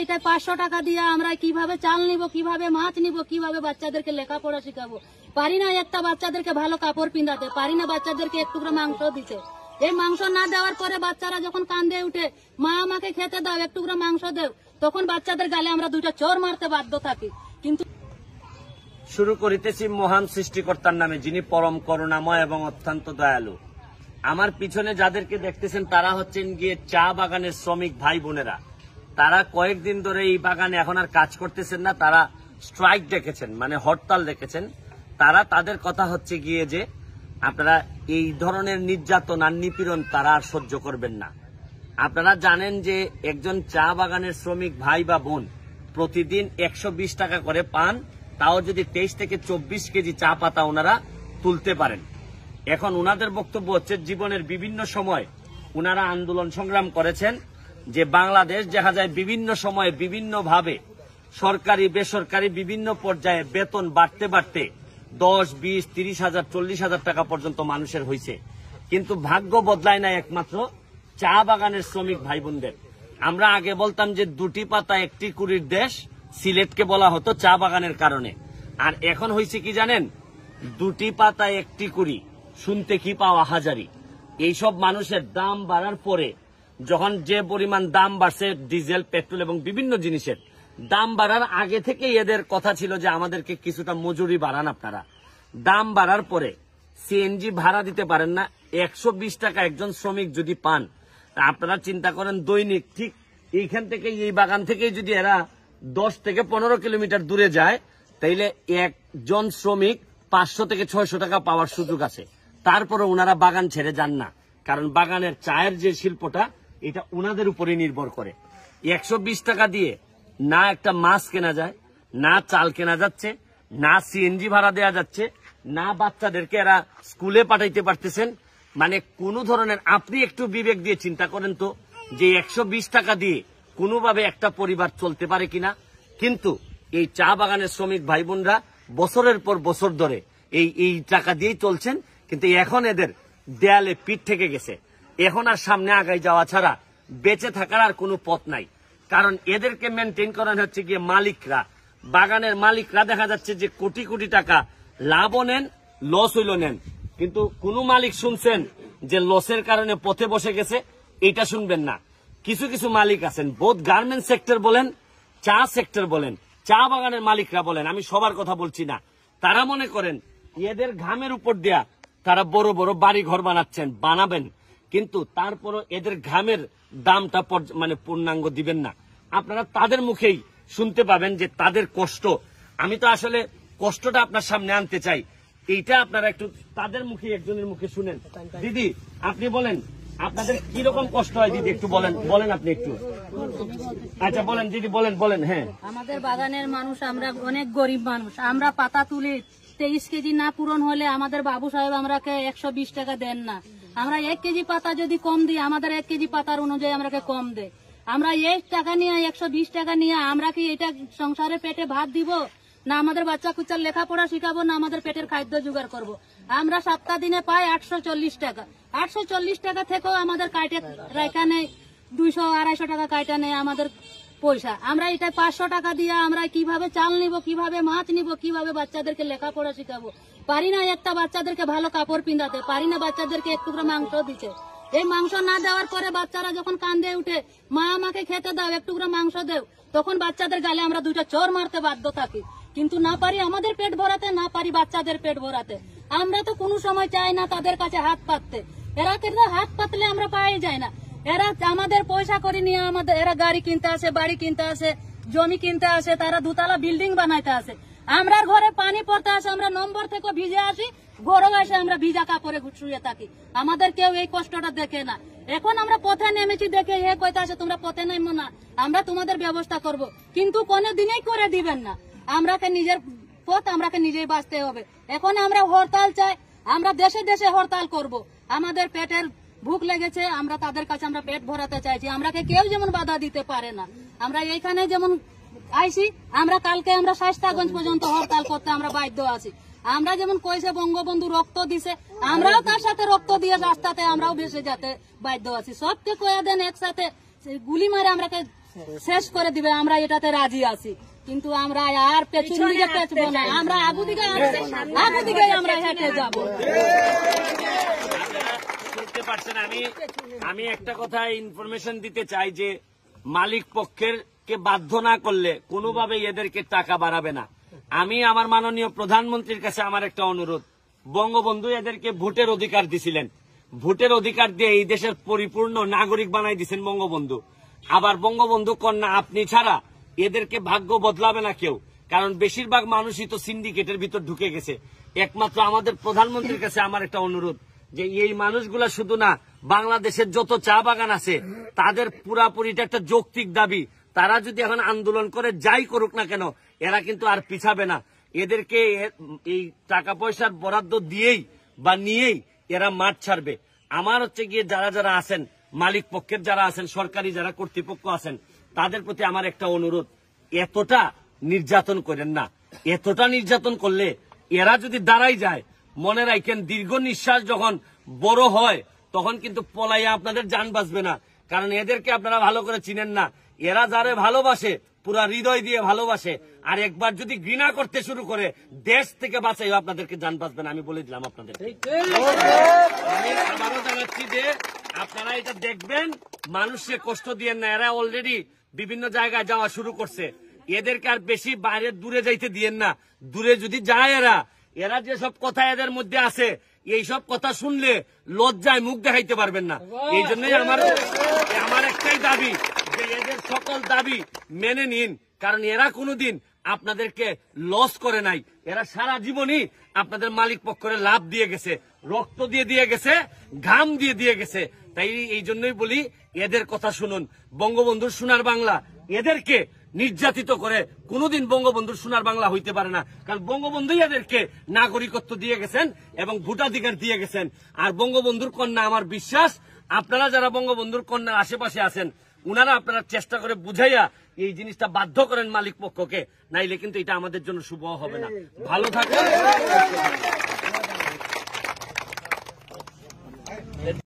এটা 500 টাকা দিয়ে আমরা কিভাবে চাল নিব, কিভাবে মাছ নিব, কিভাবে বাচ্চাদেরকে লেখাপড়া শিখাবো? পারি না একটা বাচ্চাদেরকে ভালো কাপড় পিন্ধাতে, পারি না বাচ্চাদেরকে একটু করে মাংস দিতে। এই মাংস না দেওয়ার পরে বাচ্চারা যখন কান্দে উঠে, মা আমাকে খেতে দাও, একটু করে মাংস দেও, তখন বাচ্চাদের গালে আমরা দুটো চোর মারতে বাধ্য থাকি। কিন্তু শুরু করিতেছি মহান সৃষ্টিকর্তার নামে, যিনি পরম করুণাময় এবং অত্যন্ত দয়ালু। আমার পিছনে যাদেরকে দেখতেছেন তারা হচ্ছেন গিয়ে চা বাগানের শ্রমিক ভাই বোনেরা। তারা কয়েকদিন ধরে এই বাগানে এখন আর কাজ করতেছেন না, তারা স্ট্রাইক ডেকেছেন, মানে হরতাল ডেকেছেন। তাদের কথা হচ্ছে গিয়ে যে আপনারা এই ধরনের নির্যাতন আর নিপীড়ন তারা আর সহ্য করবেন না। আপনারা জানেন যে একজন চা বাগানের শ্রমিক ভাই বা বোন প্রতিদিন 120 টাকা করে পান, তাও যদি 23 থেকে 24 কেজি চা পাতা ওনারা তুলতে পারেন। এখন ওনাদের বক্তব্য হচ্ছে জীবনের বিভিন্ন সময় ওনারা আন্দোলন সংগ্রাম করেছেন, যে বাংলাদেশ দেখা যায় বিভিন্ন সময়ে বিভিন্নভাবে সরকারি বেসরকারি বিভিন্ন পর্যায়ে বেতন বাড়তে বাড়তে 10, 20, 30 হাজার 40 হাজার টাকা পর্যন্ত মানুষের হয়েছে, কিন্তু ভাগ্য বদলায় না একমাত্র চা বাগানের শ্রমিক ভাই বোনদের। আমরা আগে বলতাম যে 2টি পাতা 1টি কুড়ির দেশ, সিলেটকে বলা হতো চা বাগানের কারণে। আর এখন হয়েছে কি জানেন, 2টি পাতা 1টি কুড়ি, শুনতে কি পাওয়া হাজারি। এইসব মানুষের দাম বাড়ার পরে যখন যে পরিমাণ দাম বাড়ছে ডিজেল, পেট্রোল এবং বিভিন্ন জিনিসের দাম বাড়ার আগে থেকেই এদের কথা ছিল যে আমাদেরকে কিছুটা মজুরি বাড়ান আপনারা। দাম বাড়ার পরে সিএনজি ভাড়া দিতে পারেন না, 120 টাকা একজন শ্রমিক যদি পান, আপনারা চিন্তা করেন দৈনিক ঠিক এইখান থেকে এই বাগান থেকে যদি এরা 10 থেকে 15 কিলোমিটার দূরে যায়, তাইলে একজন শ্রমিক 500 থেকে 600 টাকা পাওয়ার সুযোগ আছে। তারপরে ওনারা বাগান ছেড়ে যান না, কারণ বাগানের চায়ের যে শিল্পটা এটা ওনাদের উপরে নির্ভর করে। 120 টাকা দিয়ে না একটা মাছ কেনা যায়, না চাল কেনা যাচ্ছে, না সিএনজি ভাড়া দেওয়া যাচ্ছে, না বাচ্চাদেরকে এরা স্কুলে পাঠাইতে পারতেছেন। মানে কোন ধরনের, আপনি একটু বিবেক দিয়ে চিন্তা করেন তো যে 120 টাকা দিয়ে কোনোভাবে একটা পরিবার চলতে পারে কিনা। কিন্তু এই চা বাগানের শ্রমিক ভাই বোনরা বছরের পর বছর ধরে এই টাকা দিয়েই চলছেন, কিন্তু এখন এদের দেয়ালে পিঠ থেকে গেছে। এখন আর সামনে আগায় যাওয়া ছাড়া বেঁচে থাকার আর কোনো পথ নাই। কারণ এদেরকে মেনটেন করানো হচ্ছে গিয়ে মালিকরা, বাগানের মালিকরা। দেখা যাচ্ছে যে কোটি কোটি টাকা লাভও নেন, লস হইল নেন, কিন্তু কোন মালিক শুনছেন যে লসের কারণে পথে বসে গেছে? এটা শুনবেন না। কিছু কিছু মালিক আছেন, বোধ গার্মেন্ট সেক্টর বলেন, চা সেক্টর বলেন, চা বাগানের মালিকরা বলেন, আমি সবার কথা বলছি না, তারা মনে করেন এদের ঘামের উপর দেয়া তারা বড় বড় বাড়ি ঘর বানাবেন, কিন্তু তারপরও এদের ঘামের দামটা মানে পূর্ণাঙ্গ দিবেন না। আপনারা তাদের মুখেই শুনতে পাবেন যে তাদের কষ্ট। আমি তো আসলে কষ্টটা আপনার সামনে আনতে চাই, এইটা আপনারা একটু তাদের মুখে, একজনের মুখে শুনেন। দিদি আপনি বলেন আপনাদের কিরকম কষ্ট হয়, দিদি একটু বলেন আপনি একটু। আচ্ছা বলেন দিদি, বলেন। হ্যাঁ, আমাদের বাগানের মানুষ আমরা অনেক গরিব মানুষ, আমরা পাতা তুলি 23 কেজি না পূরণ হলে আমাদের বাবু সাহেব আমরাকে 120 টাকা দেন না। আমরা 1 কেজি পাতা যদি কম দিই, আমাদের 1 কেজি পাতার অনুযায়ী আমরাকে কম দেয়। আমরা এই টাকা নিয়ে 120 টাকা নিয়ে আমরা কি এটা সংসারে পেটে ভাত দিব, না আমাদের বাচ্চা কুচ্চার লেখাপড়া শিখাবো, না আমাদের পেটের খাদ্য জোগাড় করব? আমরা সপ্তাহ দিনে পাই 840 টাকা। 840 টাকা থেকেও আমাদের কাটে রেখা নেই, 200-250 টাকা কাটা নেই আমাদের পয়সা। আমরা এটা 500 টাকা দিয়ে আমরা কিভাবে চাল নিব, কিভাবে মাছ নিব, কিভাবে বাচ্চাদেরকে লেখাপড়া শিখাবো? পারি না একটা বাচ্চাদেরকে ভালো কাপড় পিন্ধাতে, পারি না বাচ্চাদেরকে একটু করে মাংস দিতে। এই মাংস না দেওয়ার পরে বাচ্চারা যখন কান্দে উঠে, মা আমাকে খেতে দাও, একটু করে মাংস দেও, তখন বাচ্চাদের গালে আমরা দুটো চোর মারতে বাধ্য থাকি। কিন্তু না পারি আমাদের পেট ভরাতে, না পারি বাচ্চাদের পেট ভরাতে। আমরা তো কোনো সময় চাই না তাদের কাছে হাত পাততে, এরা কিন্তু হাত পাতলে আমরা পাই যায় না। এরা আমাদের পয়সা করে নিয়ে এরা গাড়ি কিনতে আসে, বাড়ি কিনতে আসে, জমি কিনতে আসে, তারা 2তলা বিল্ডিং বানাইতে আসে। আমরা ঘরে পানি পড়তে আসে, আমরা নম্বর থেকে ভিজে আসি, ঘরে এসে আমরা ভিজা কাপড়ে শুয়ে থাকি। আমাদের কেউ এই কষ্টটা দেখে না। এখন আমরা পথে নেমেছি দেখে এ কইতে আসে তোমরা পথে নেমো না, আমরা তোমাদের ব্যবস্থা করব, কিন্তু কোনো দিনেই করে দিবেন না। আমরাকে নিজের পথ আমরাকে নিজেই বাঁচতে হবে। এখন আমরা হরতাল চাই, আমরা দেশে দেশে হরতাল করব। আমাদের পেটের ভুক লেগেছে, আমরা তাদের কাছে আমরা পেট ভরাতে চাইছি, আমরাকে কেউ যেমন বাধা দিতে পারে না। আমরা এইখানে যেমন আইছি, আমরা কালকে আমরা শায়েস্তাগঞ্জ পর্যন্ত হরতাল করতে আমরা বাধ্য আছি। আমরা যেমন কইছে বঙ্গবন্ধু রক্ত দিছে, আমরাও তার সাথে রক্ত দিয়ে রাস্তাতে আমরাও ভেসে যেতে বাধ্য আছি। সবকে কয়ে দেন একসাথে গুলি মারে আমরাকে শেষ করে দিবে, আমরা এটাতে রাজি আছি। কিন্তু আমরা আর পেছন দিকে পেছবো না, আমরা আগু দিকে আসছি, আগু দিকে আমরা হেঁটে যাবো। শুনতে পারছেন, আমি একটা কথা ইনফরমেশন দিতে চাই যে মালিক পক্ষের কে বাধ্য না করলে কোনোভাবেই এদেরকে টাকা বাড়াবে না। আমি আমার মাননীয় প্রধানমন্ত্রীর কাছে আমার একটা অনুরোধ, বঙ্গবন্ধু এদেরকে ভোটের অধিকার দিছিলেন, ভোটের অধিকার দিয়ে এই দেশের পরিপূর্ণ নাগরিক বানাই দিছেন বঙ্গবন্ধু। আবার বঙ্গবন্ধু কন্যা আপনি ছাড়া এদেরকে ভাগ্য বদলাবে না কেউ, কারণ বেশিরভাগ মানুষই তো সিন্ডিকেটের ভিতর ঢুকে গেছে। একমাত্র আমাদের প্রধানমন্ত্রীর কাছে আমার একটা অনুরোধ যে এই মানুষগুলা শুধু না, বাংলাদেশের যত চা বাগান আছে তাদের পুরাপুরিটা একটা যৌক্তিক দাবি। তারা যদি এখন আন্দোলন করে যাই করুক না কেন, এরা কিন্তু আর পিছাবে না। এদেরকে এই টাকা পয়সার বরাদ্দ দিয়েই বা নিয়েই এরা মাঠ ছাড়বে। আমার হচ্ছে গিয়ে যারা যারা আছেন, মালিক পক্ষের যারা আছেন, সরকারি যারা কর্তৃপক্ষ আছেন, তাদের প্রতি আমার একটা অনুরোধ, এতটা নির্যাতন করেন না। এতটা নির্যাতন করলে এরা যদি দাঁড়াই যায়, মনে রাখেন দীর্ঘ নিঃশ্বাস যখন বড় হয় তখন কিন্তু পলাইয়া আপনাদের জান বাঁচবে না। কারণ এদেরকে আপনারা ভালো করে চিনেন না। এরা যারে ভালোবাসে পুরা হৃদয় দিয়ে ভালোবাসে, আর একবার যদি ঘৃণা করতে শুরু করে দেশ থেকে বাঁচাই আপনাদেরকে জান বাঁচবে না। আমি বলে দিলাম আপনাদের। আমি আবারও জানাচ্ছি যে আপনারা এটা দেখবেন, মানুষকে কষ্ট দিয়েন না। এরা অলরেডি বিভিন্ন জায়গায় যাওয়া শুরু করছে, এদেরকে আর বেশি বাইরে দূরে যাইতে দিয়েন না। দূরে যদি যায় এরা যে সব কথা এদের মধ্যে আছে, এই সব কথা শুনলে লজ্জায় মুখ দেখাইতে পারবেন না। এই জন্যই আমার একটাই দাবি যে এদের সকল দাবি মেনে নিন, কারণ এরা কোনোদিন আপনাদেরকে লস করে নাই। এরা সারা জীবনই আপনাদের মালিক পক্ষের লাভ দিয়ে গেছে, রক্ত দিয়ে গেছে, ঘাম দিয়ে গেছে। তাই এই জন্যই বলি, এদের কথা শুনুন। বঙ্গবন্ধুর সোনার বাংলা এদেরকে নির্যাতিত করে কোনোদিন বঙ্গবন্ধুর সোনার বাংলা হইতে পারে না, কারণ বঙ্গবন্ধুই এদেরকে নাগরিকত্ব দিয়ে গেছেন এবং ভোটাধিকার দিয়ে গেছেন। আর বঙ্গবন্ধুর কন্যা, আমার বিশ্বাস আপনারা যারা বঙ্গবন্ধুর কন্যার আশেপাশে আছেন, উনারা আপনারা চেষ্টা করে বুঝাইয়া এই জিনিসটা বাধ্য করেন মালিক পক্ষকে, নাইলে কিন্তু এটা আমাদের জন্য শুভ হবে না। ভালো থাকুন।